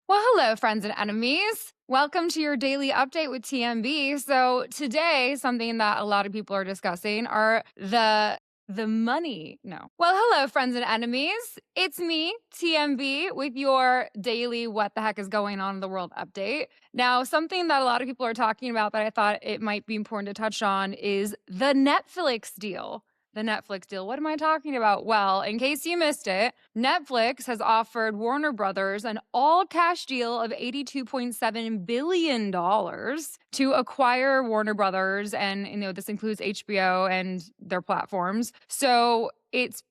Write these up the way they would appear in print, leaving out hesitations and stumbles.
Well, hello, friends and enemies. Welcome to your daily update with TMB. So today, something that a lot of people are discussing are the money. No. Well, hello, friends and enemies. It's me, TMB, with your daily what the heck is going on in the world update. Now, something that a lot of people are talking about that I thought it might be important to touch on is the Netflix deal. The Netflix deal. What am I talking about? Well, in case you missed it, Netflix has offered Warner Brothers an all cash deal of $82.7 billion to acquire Warner Brothers. And, this includes HBO and their platforms. So it's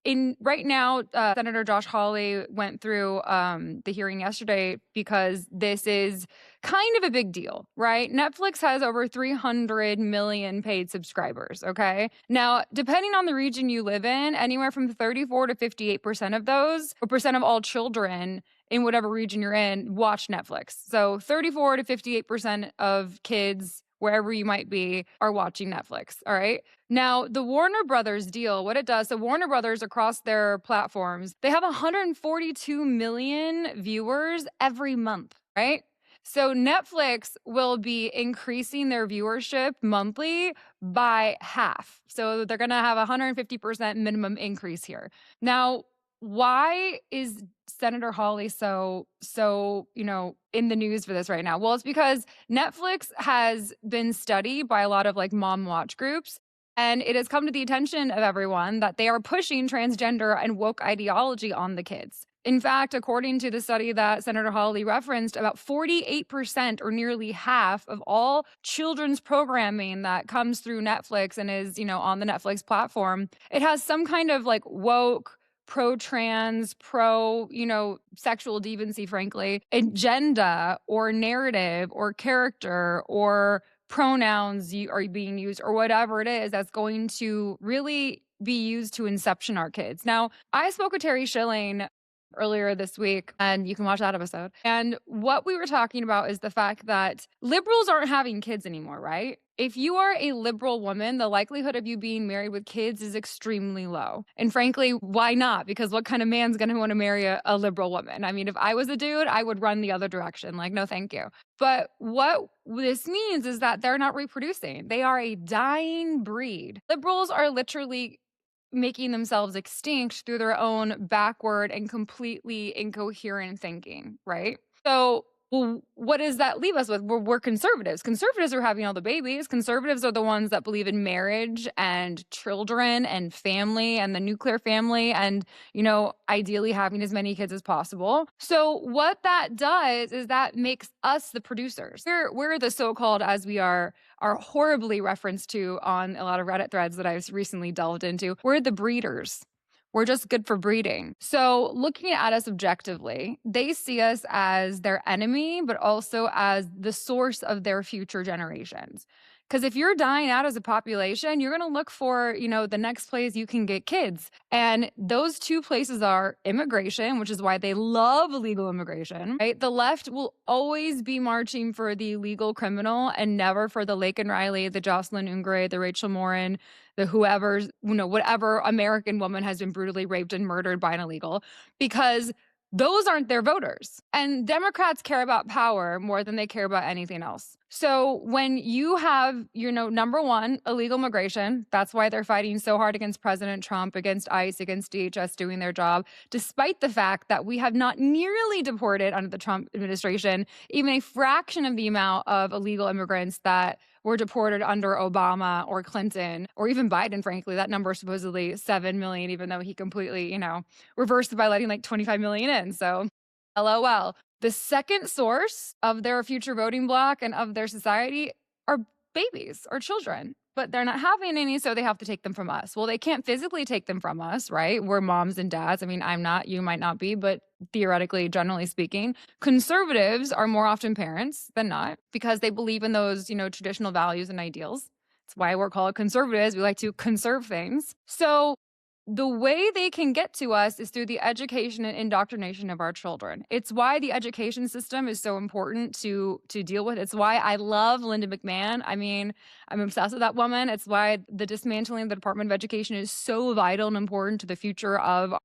in right now, Senator Josh Hawley went through the hearing yesterday because this is kind of a big deal, right? Netflix has over 300 million paid subscribers. Okay. Now, depending on the region you live in, anywhere from 34 to 58% of those, or percent of all children in whatever region you're in, watch Netflix. So 34 to 58% of kids, wherever you might be, are watching Netflix. All right. Now, the Warner Brothers deal, what it does, so Warner Brothers across their platforms, they have 142 million viewers every month, right? So Netflix will be increasing their viewership monthly by half. So they're going to have a 150% minimum increase here. Now, why is Senator Hawley in the news for this right now? Well, it's because Netflix has been studied by a lot of like mom watch groups. And it has come to the attention of everyone that they are pushing transgender and woke ideology on the kids. In fact, according to the study that Senator Hawley referenced, about 48% or nearly half of all children's programming that comes through Netflix and is, on the Netflix platform, it has some kind of like woke, pro-trans, sexual deviancy, frankly, agenda or narrative or character or pronouns are being used or whatever it is that's going to really be used to inception our kids. Now, I spoke with Terry Schilling earlier this week, and you can watch that episode. And what we were talking about is the fact that liberals aren't having kids anymore, right? If you are a liberal woman, the likelihood of you being married with kids is extremely low. And frankly, why not? Because what kind of man's going to want to marry a liberal woman? I mean, if I was a dude, I would run the other direction. Like, no, thank you. But what this means is that they're not reproducing. They are a dying breed. Liberals are literally making themselves extinct through their own backward and completely incoherent thinking, right? So, well, what does that leave us with? We're conservatives. Conservatives are having all the babies. Conservatives are the ones that believe in marriage and children and family and the nuclear family and, ideally having as many kids as possible. So what that does is that makes us the producers. We're the so-called, as we are horribly referenced to on a lot of Reddit threads that I've recently delved into. We're the breeders. We're just good for breeding. So, looking at us objectively, they see us as their enemy, but also as the source of their future generations. Because if you're dying out as a population, you're going to look for, the next place you can get kids. And those two places are immigration, which is why they love illegal immigration, right? The left will always be marching for the legal criminal and never for the Laken Riley, the Jocelyn Ungre, the Rachel Morin, the whoever's, whatever American woman has been brutally raped and murdered by an illegal, because those aren't their voters. And Democrats care about power more than they care about anything else. So when you have, number one, illegal migration, that's why they're fighting so hard against President Trump, against ICE, against DHS doing their job, despite the fact that we have not nearly deported under the Trump administration even a fraction of the amount of illegal immigrants that were deported under Obama or Clinton or even Biden, frankly. That number is supposedly 7 million, even though he completely, reversed it by letting like 25 million in. So, LOL. The second source of their future voting bloc and of their society are babies or children, but they're not having any, so they have to take them from us. Well, they can't physically take them from us, right? We're moms and dads. I mean, I'm not, you might not be, but theoretically, generally speaking, conservatives are more often parents than not because they believe in those, traditional values and ideals. That's why we're called conservatives. We like to conserve things. So the way they can get to us is through the education and indoctrination of our children. It's why the education system is so important to deal with. It's why I love Linda McMahon. I mean, I'm obsessed with that woman. It's why the dismantling of the Department of Education is so vital and important to the future of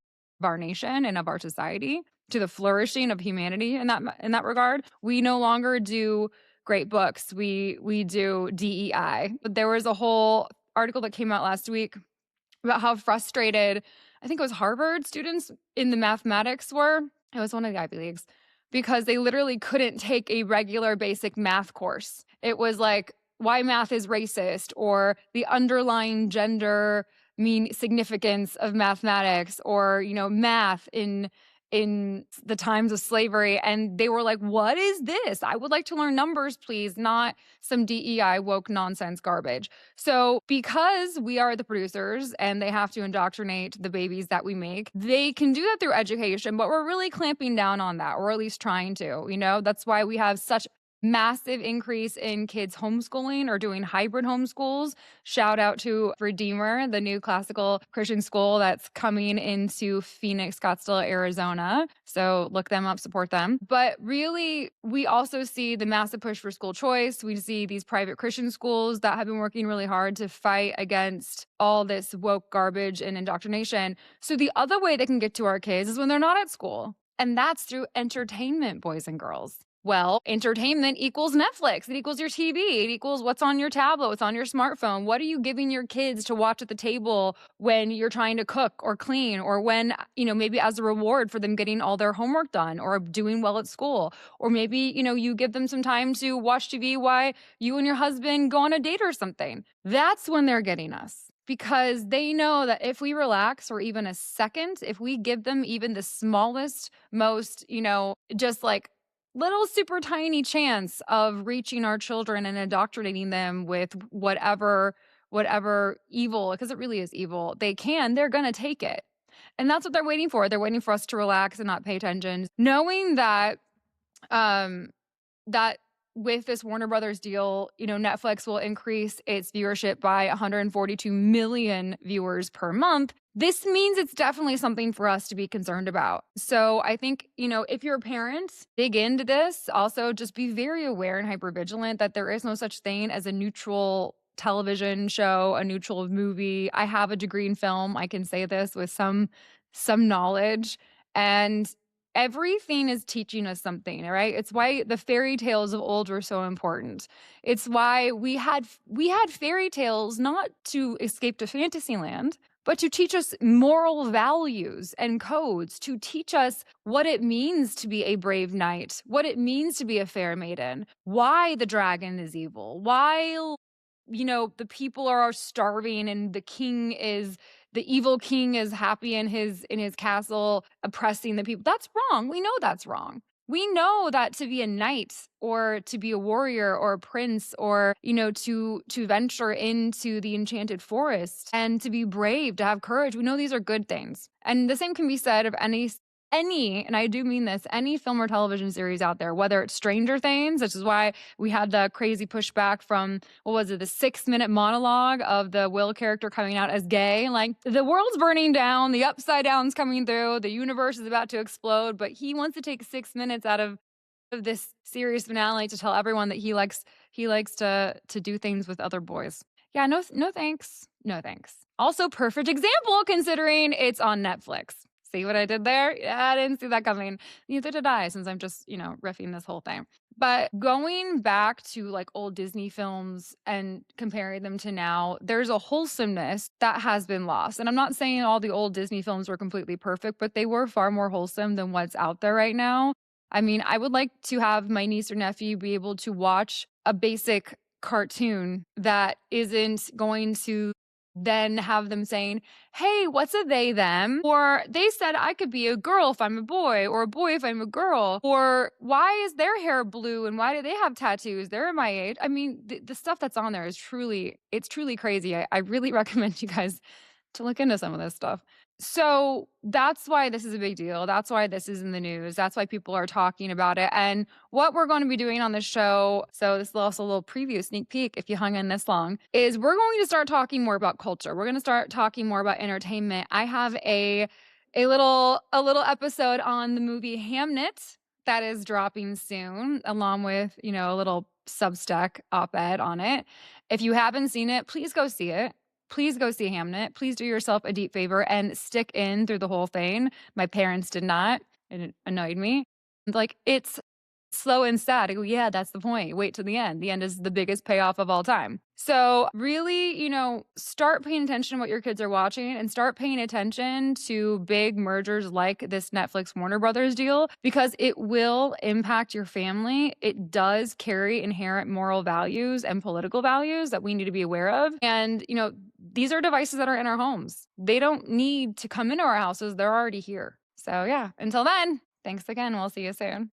our nation and of our society. to the flourishing of humanity in that regard. We no longer do great books. We do DEI. But there was a whole article that came out last week about how frustrated I think it was Harvard students in the mathematics were. It was one of the Ivy Leagues because they literally couldn't take a regular basic math course. It was like why math is racist or the underlying gender mean significance of mathematics or math in the times of slavery. And they were like, what is this? I would like to learn numbers, please, not some DEI woke nonsense garbage. So because we are the producers and they have to indoctrinate the babies that we make, they can do that through education, but we're really clamping down on that, or at least trying to. That's why we have such massive increase in kids homeschooling or doing hybrid homeschools. Shout out to Redeemer, the new classical Christian school that's coming into Phoenix, Scottsdale, Arizona. So look them up, support them. But really, we also see the massive push for school choice. We see these private Christian schools that have been working really hard to fight against all this woke garbage and indoctrination. So the other way they can get to our kids is when they're not at school. And that's through entertainment, boys and girls. Well, entertainment equals Netflix. It equals your TV. It equals what's on your tablet, what's on your smartphone. What are you giving your kids to watch at the table when you're trying to cook or clean, or when, maybe as a reward for them getting all their homework done or doing well at school? Or maybe, you give them some time to watch TV while you and your husband go on a date or something. That's when they're getting us. Because they know that if we relax for even a second, if we give them even the smallest, most, just like little super tiny chance of reaching our children and indoctrinating them with whatever evil, because it really is evil, they're going to take it. And that's what they're waiting for. They're waiting for us to relax and not pay attention, knowing that that with this Warner Brothers deal, Netflix will increase its viewership by 142 million viewers per month. This means it's definitely something for us to be concerned about. So I think, if you're a parent, dig into this. Also, just be very aware and hypervigilant that there is no such thing as a neutral television show, a neutral movie. I have a degree in film. I can say this with some knowledge. And everything is teaching us something, right? It's why the fairy tales of old were so important. It's why we had fairy tales not to escape to fantasy land, but to teach us moral values and codes, to teach us what it means to be a brave knight, what it means to be a fair maiden, why the dragon is evil, why the people are starving and the evil king is happy in his castle oppressing the people. That's wrong. We know that's wrong. We know that to be a knight or to be a warrior or a prince or, to venture into the enchanted forest and to be brave, to have courage, we know these are good things. And the same can be said of any, and I do mean this, any film or television series out there, whether it's Stranger Things, which is why we had the crazy pushback from, the 6-minute monologue of the Will character coming out as gay. Like, the world's burning down, the upside down's coming through, the universe is about to explode, but he wants to take 6 minutes out of this series finale to tell everyone that he likes to do things with other boys. Yeah, no thanks. No thanks. Also, perfect example considering it's on Netflix. See what I did there? Yeah, I didn't see that coming. Neither did I, since I'm just, riffing this whole thing. But going back to like old Disney films and comparing them to now, there's a wholesomeness that has been lost. And I'm not saying all the old Disney films were completely perfect, but they were far more wholesome than what's out there right now. I mean, I would like to have my niece or nephew be able to watch a basic cartoon that isn't going to then have them saying, hey, what's a they, them? Or they said I could be a girl if I'm a boy, or a boy if I'm a girl. Or why is their hair blue and why do they have tattoos? They're my age. I mean, the stuff that's on there is truly crazy. I really recommend you guys to look into some of this stuff. So that's why this is a big deal. That's why this is in the news. That's why people are talking about it. And what we're going to be doing on this show, so this is also a little preview, sneak peek, if you hung in this long, is we're going to start talking more about culture. We're going to start talking more about entertainment. I have a little episode on the movie Hamnet that is dropping soon, along with, a little Substack op-ed on it. If you haven't seen it, please go see it. Please go see Hamnet. Please do yourself a deep favor and stick in through the whole thing. My parents did not. and it annoyed me. Like, it's slow and sad. I go, "Yeah, that's the point. Wait till the end. The end is the biggest payoff of all time." So, really, start paying attention to what your kids are watching and start paying attention to big mergers like this Netflix Warner Brothers deal because it will impact your family. It does carry inherent moral values and political values that we need to be aware of. And, these are devices that are in our homes. They don't need to come into our houses. They're already here. So, yeah, until then, thanks again. We'll see you soon.